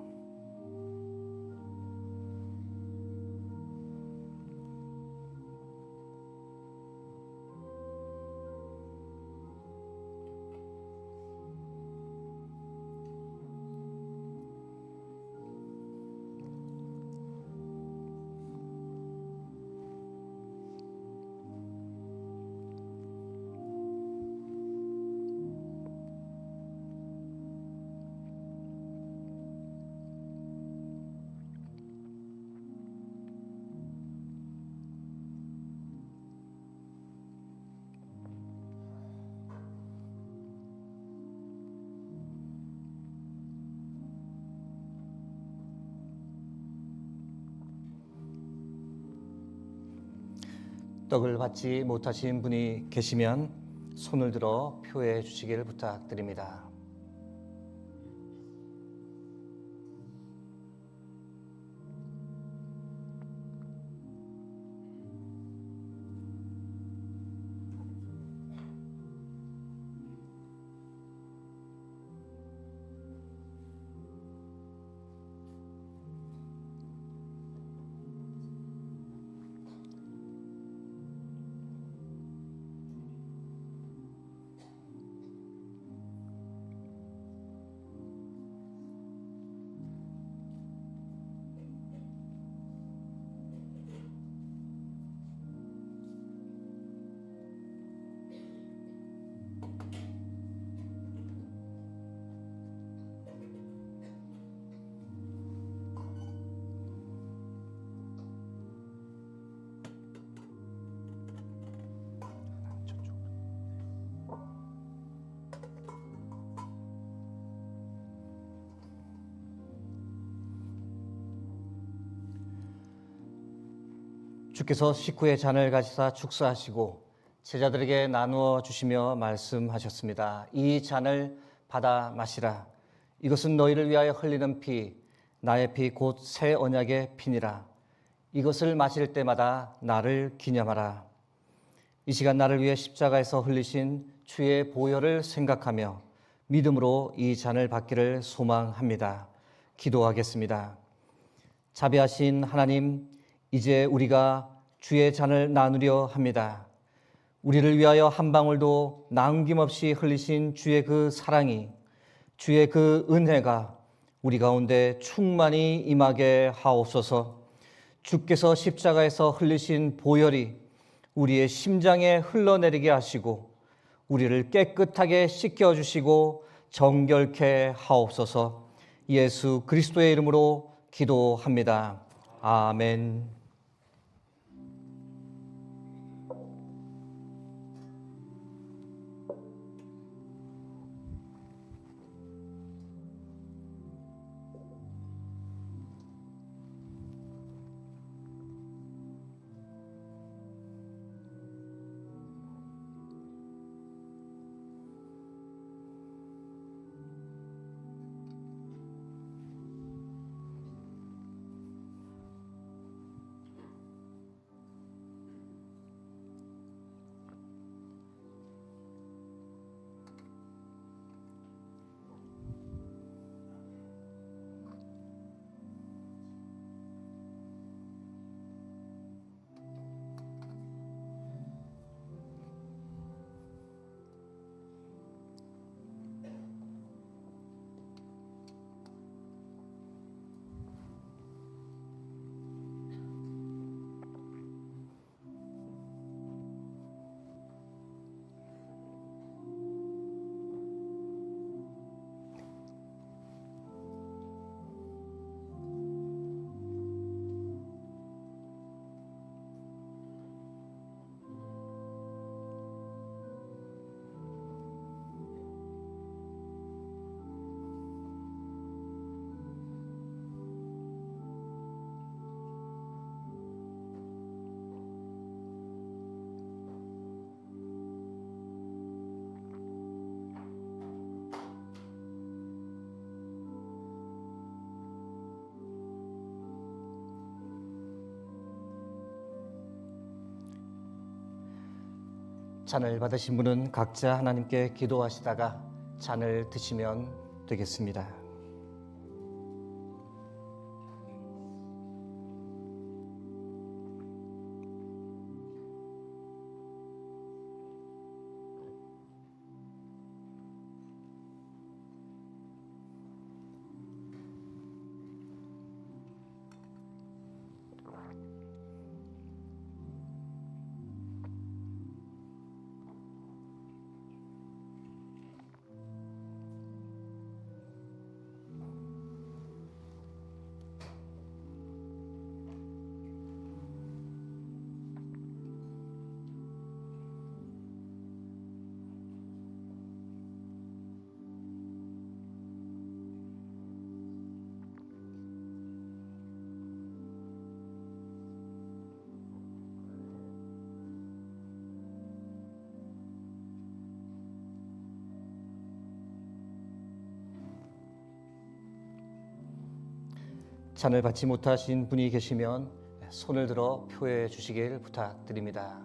떡을 받지 못하신 분이 계시면 손을 들어 표해 주시기를 부탁드립니다. 주께서 식후에 잔을 가지사 축사하시고 제자들에게 나누어 주시며 말씀하셨습니다. 이 잔을 받아 마시라. 이것은 너희를 위하여 흘리는 피, 나의 피 곧 새 언약의 피니라. 이것을 마실 때마다 나를 기념하라. 이 시간 나를 위해 십자가에서 흘리신 주의 보혈을 생각하며 믿음으로 이 잔을 받기를 소망합니다. 기도하겠습니다. 자비하신 하나님, 이제 우리가 주의 잔을 나누려 합니다. 우리를 위하여 한 방울도 남김없이 흘리신 주의 그 사랑이, 주의 그 은혜가 우리 가운데 충만히 임하게 하옵소서. 주께서 십자가에서 흘리신 보혈이 우리의 심장에 흘러내리게 하시고 우리를 깨끗하게 씻겨주시고 정결케 하옵소서. 예수 그리스도의 이름으로 기도합니다. 아멘. 잔을 받으신 분은 각자 하나님께 기도하시다가 잔을 드시면 되겠습니다. 잔을 받지 못하신 분이 계시면 손을 들어 표해 주시길 부탁드립니다.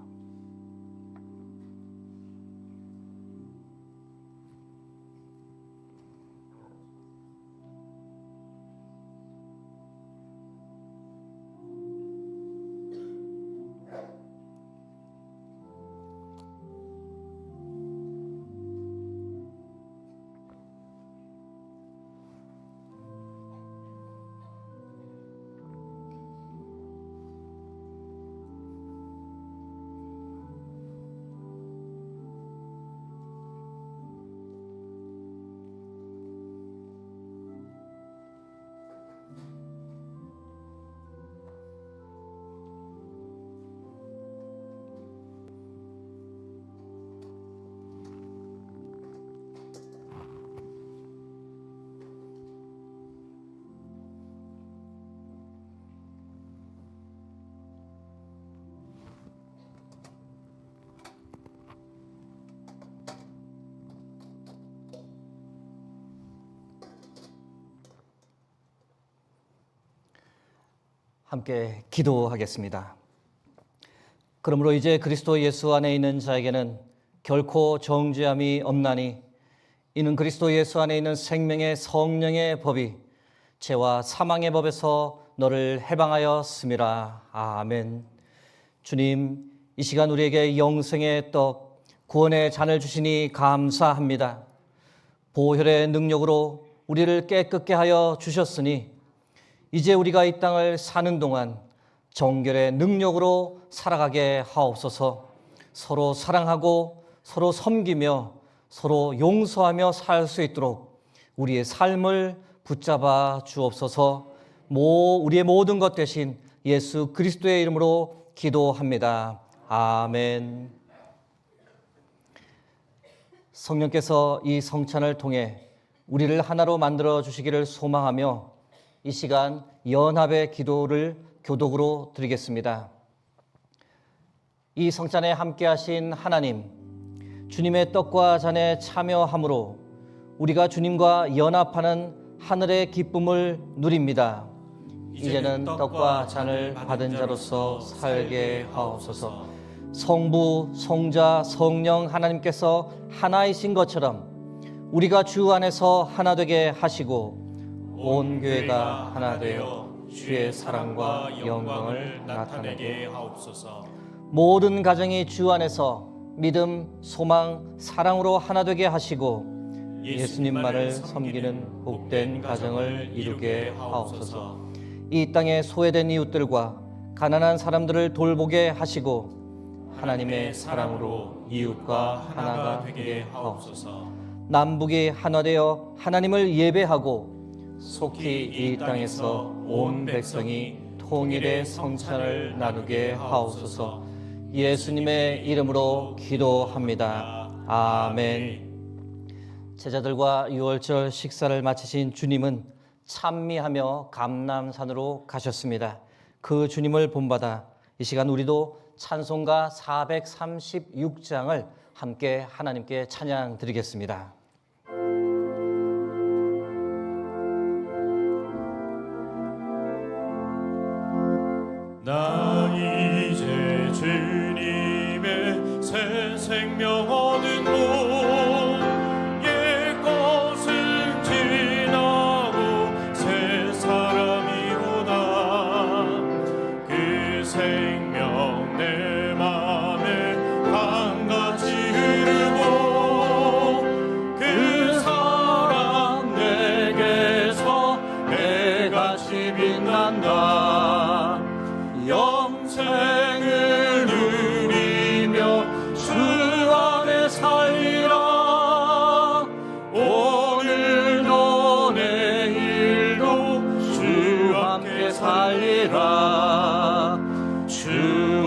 함께 기도하겠습니다. 그러므로 이제 그리스도 예수 안에 있는 자에게는 결코 정죄함이 없나니 이는 그리스도 예수 안에 있는 생명의 성령의 법이 죄와 사망의 법에서 너를 해방하였음이라. 아멘. 주님, 이 시간 우리에게 영생의 떡, 구원의 잔을 주시니 감사합니다. 보혈의 능력으로 우리를 깨끗게 하여 주셨으니 이제 우리가 이 땅을 사는 동안 정결의 능력으로 살아가게 하옵소서. 서로 사랑하고 서로 섬기며 서로 용서하며 살 수 있도록 우리의 삶을 붙잡아 주옵소서. 우리의 모든 것 되신 예수 그리스도의 이름으로 기도합니다. 아멘. 성령께서 이 성찬을 통해 우리를 하나로 만들어 주시기를 소망하며 이 시간 연합의 기도를 교독으로 드리겠습니다. 이 성찬에 함께 하신 하나님, 주님의 떡과 잔에 참여함으로 우리가 주님과 연합하는 하늘의 기쁨을 누립니다. 이제는 떡과 잔을 받은 자로서 살게 하옵소서. 성부, 성자, 성령 하나님께서 하나이신 것처럼 우리가 주 안에서 하나 되게 하시고 온 교회가 하나 되어 주의 사랑과 영광을 나타내게 하옵소서. 모든 가정이 주 안에서 믿음, 소망, 사랑으로 하나 되게 하시고 예수님만을 섬기는 복된 가정을 이루게 하옵소서. 이 땅에 소외된 이웃들과 가난한 사람들을 돌보게 하시고 하나님의 사랑으로 이웃과 하나가 되게 하옵소서. 남북이 하나 되어 하나님을 예배하고 속히 이 땅에서 온 백성이 통일의 성찬을 나누게 하옵소서. 예수님의 이름으로 기도합니다. 아멘. 제자들과 유월절 식사를 마치신 주님은 찬미하며 감람산으로 가셨습니다. 그 주님을 본받아 이 시간 우리도 찬송가 436장을 함께 하나님께 찬양 드리겠습니다. 나 이제 주님의 새 생명 얻은 곳 옛것은 지나고 새 사람이로다. 그 생명 내 맘에 강같이 흐르고 그 사랑 내게서 해같이 빛난다. 영생을 누리며 주 안에 살리라. 오늘도 내일도 주 함께 살리라. 주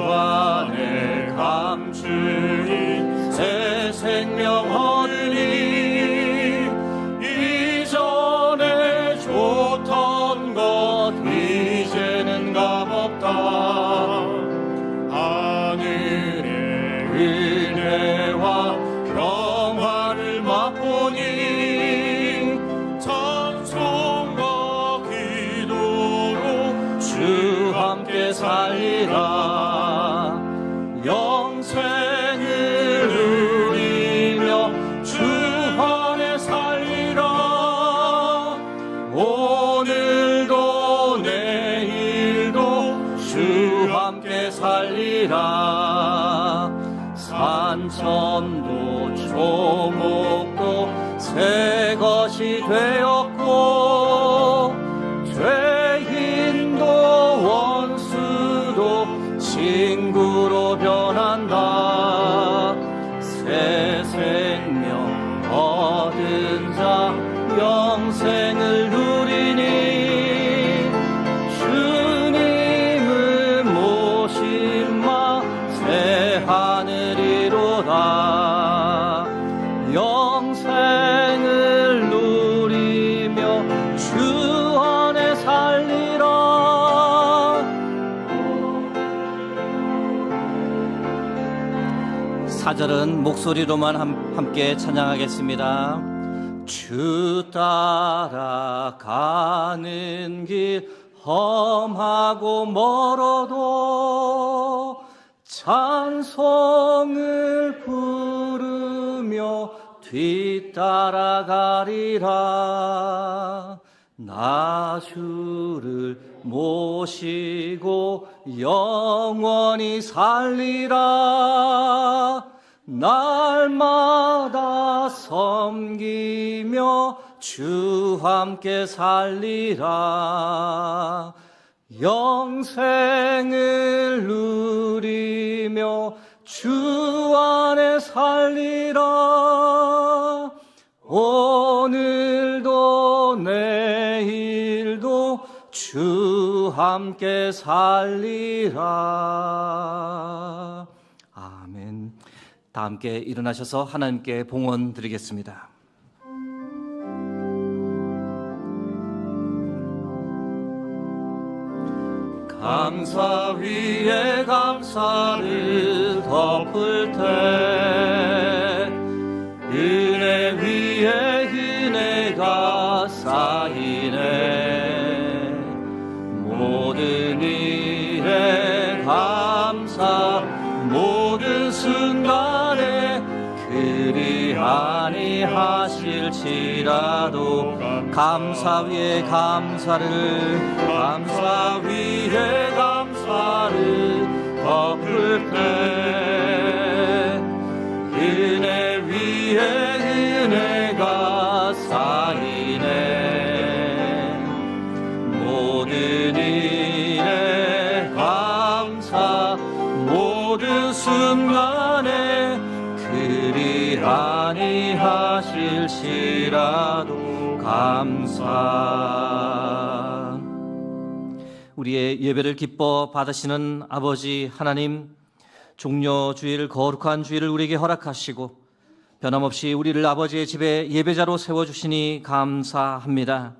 안에 감추인 새 생명 얻으니 이전에 좋던 것 이제는 값없다. 하늘의 은혜와 평화를 맛보니 찬송과 기도로 주 함께 살리라. 영생을 누리며 주 안에 살리라. 오늘도 내일도 주 함께 살리라. 산천도 초목도 새 것이 되었고 죄인도 원수도 친구로 변한다. 새 생명 얻은 자 영생을 누리니 주님을 모심마 새 하늘이로다. 영생을 누리며 주 안에 살리라. 사절은 목소리로만 함께 찬양하겠습니다. 주 따라가는 길 험하고 멀어도 찬송을 부르며 뒤따라가리라. 나 주를 모시고 영원히 살리라. 날마다 섬기며 주 함께 살리라. 영생을 누리며 주 안에 살리라. 오늘도 내일도 주 주 함께 살리라. 아멘. 다 함께 일어나셔서 하나님께 봉헌 드리겠습니다. 감사 위에 감사를 덮을 때 은혜 위에 은혜가 쌓이네. 모든 일에 감사, 모든 순간에 그리 아니하실지라도 감사 위에 감사를, 감사 위에 감사를 덮을 때 은혜 위에 은혜가 쌓이네. 모든 일에 감사, 모든 순간에 그리 아니하실지라도 감사. 우리의 예배를 기뻐 받으시는 아버지 하나님, 종려 주일 거룩한 주일을 우리에게 허락하시고 변함없이 우리를 아버지의 집에 예배자로 세워주시니 감사합니다.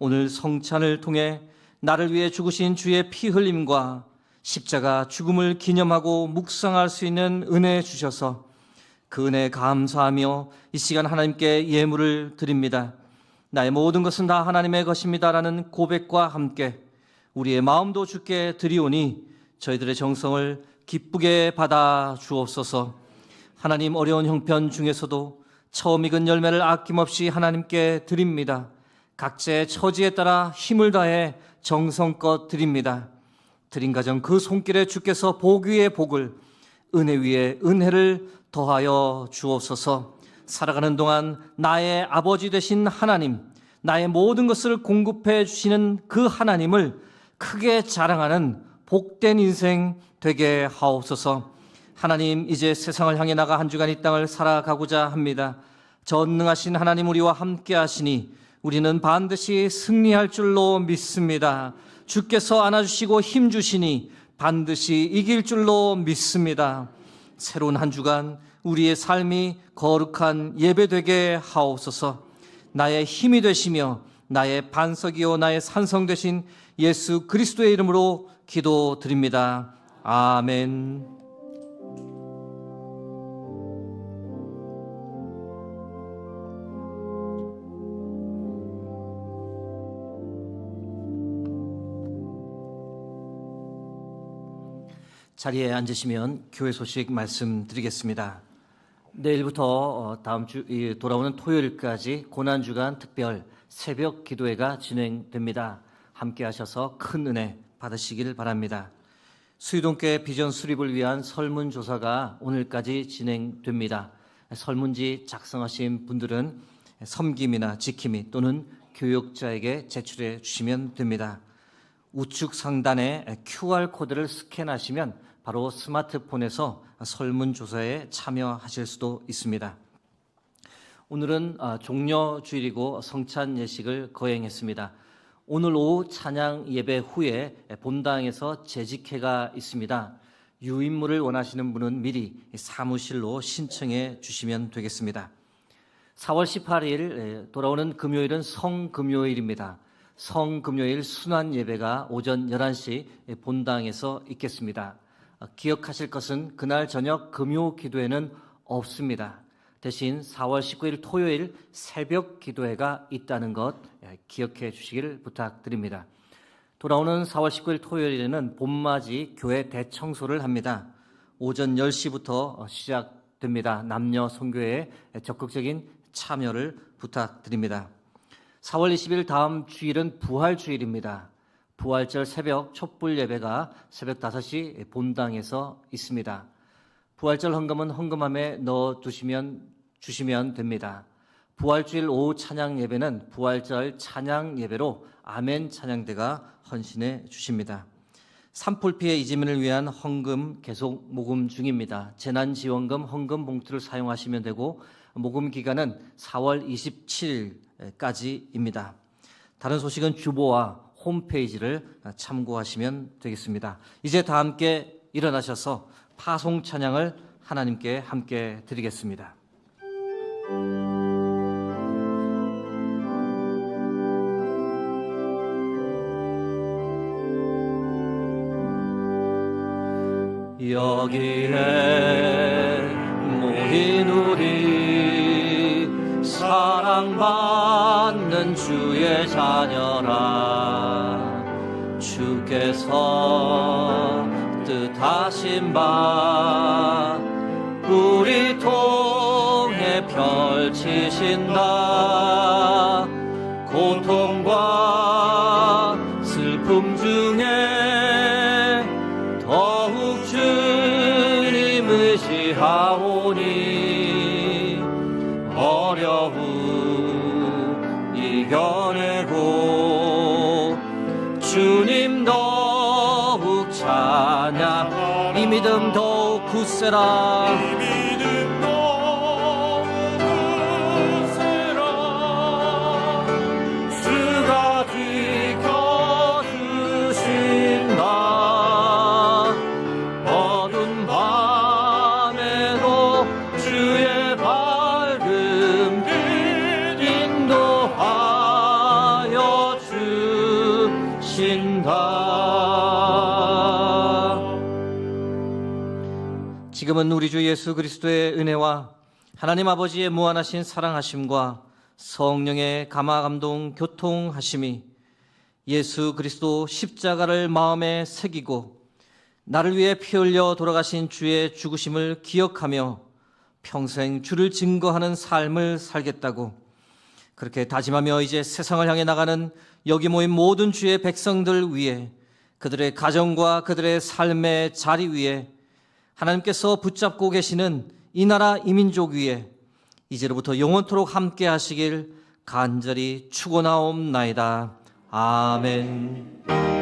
오늘 성찬을 통해 나를 위해 죽으신 주의 피 흘림과 십자가 죽음을 기념하고 묵상할 수 있는 은혜 주셔서 그 은혜에 감사하며 이 시간 하나님께 예물을 드립니다. 나의 모든 것은 다 하나님의 것입니다라는 고백과 함께 우리의 마음도 주께 드리오니 저희들의 정성을 기쁘게 받아 주옵소서. 하나님, 어려운 형편 중에서도 처음 익은 열매를 아낌없이 하나님께 드립니다. 각자의 처지에 따라 힘을 다해 정성껏 드립니다. 드린 가정 그 손길에 주께서 복 위에 복을, 은혜 위에 은혜를 더하여 주옵소서. 살아가는 동안 나의 아버지 되신 하나님, 나의 모든 것을 공급해 주시는 그 하나님을 크게 자랑하는 복된 인생 되게 하옵소서. 하나님, 이제 세상을 향해 나가 한 주간 이 땅을 살아가고자 합니다. 전능하신 하나님 우리와 함께 하시니 우리는 반드시 승리할 줄로 믿습니다. 주께서 안아주시고 힘주시니 반드시 이길 줄로 믿습니다. 새로운 한 주간 우리의 삶이 거룩한 예배되게 하옵소서. 나의 힘이 되시며 나의 반석이요 나의 산성 되신 예수 그리스도의 이름으로 기도드립니다. 아멘. 자리에 앉으시면 교회 소식 말씀드리겠습니다. 내일부터 다음 주 돌아오는 토요일까지 고난주간 특별 새벽 기도회가 진행됩니다. 함께 하셔서 큰 은혜 받으시길 바랍니다. 수유동교회 비전 수립을 위한 설문조사가 오늘까지 진행됩니다. 설문지 작성하신 분들은 섬김이나 지킴이 또는 교육자에게 제출해 주시면 됩니다. 우측 상단에 QR코드를 스캔하시면 바로 스마트폰에서 설문조사에 참여하실 수도 있습니다. 오늘은 종려주일이고 성찬 예식을 거행했습니다. 오늘 오후 찬양 예배 후에 본당에서 재직회가 있습니다. 유인물을 원하시는 분은 미리 사무실로 신청해 주시면 되겠습니다. 4월 18일 돌아오는 금요일은 성금요일입니다. 성금요일 순환 예배가 오전 11시 본당에서 있겠습니다. 기억하실 것은 그날 저녁 금요 기도회는 없습니다. 대신 4월 19일 토요일 새벽 기도회가 있다는 것 기억해 주시기를 부탁드립니다. 돌아오는 4월 19일 토요일에는 봄맞이 교회 대청소를 합니다. 오전 10시부터 시작됩니다. 남녀 선교회에 적극적인 참여를 부탁드립니다. 4월 20일 다음 주일은 부활주일입니다. 부활절 새벽 촛불 예배가 새벽 5시 본당에서 있습니다. 부활절 헌금은 헌금함에 주시면 됩니다. 부활주일 오후 찬양 예배는 부활절 찬양 예배로 아멘 찬양대가 헌신해 주십니다. 산불 피해 이재민을 위한 헌금 계속 모금 중입니다. 재난지원금 헌금 봉투를 사용하시면 되고 모금 기간은 4월 27일까지입니다. 다른 소식은 주보와 홈페이지를 참고하시면 되겠습니다. 이제 다 함께 일어나셔서 파송 찬양을 하나님께 함께 드리겠습니다. 여기에 모인 우리 사랑받는 주의 자녀라. 주께서 뜻하신 바 우리 통해 펼치신다. 고통과 슬픔 중에 더욱 주님 의지하오니 어려움 이겨내고 주님 더욱 찬양. 이 믿음 더욱 굳세라. 이 믿음 더욱 굳세라. 주가 지켜주신다. 어두운 밤에도 주의 밝은 빛 인도하여 주신다. 지금은 우리 주 예수 그리스도의 은혜와 하나님 아버지의 무한하신 사랑하심과 성령의 감화감동 교통하심이 예수 그리스도 십자가를 마음에 새기고 나를 위해 피 흘려 돌아가신 주의 죽으심을 기억하며 평생 주를 증거하는 삶을 살겠다고 그렇게 다짐하며 이제 세상을 향해 나가는 여기 모인 모든 주의 백성들 위해, 그들의 가정과 그들의 삶의 자리 위에, 하나님께서 붙잡고 계시는 이 나라 이 민족 위에 이제로부터 영원토록 함께 하시길 간절히 축원하옵나이다. 아멘.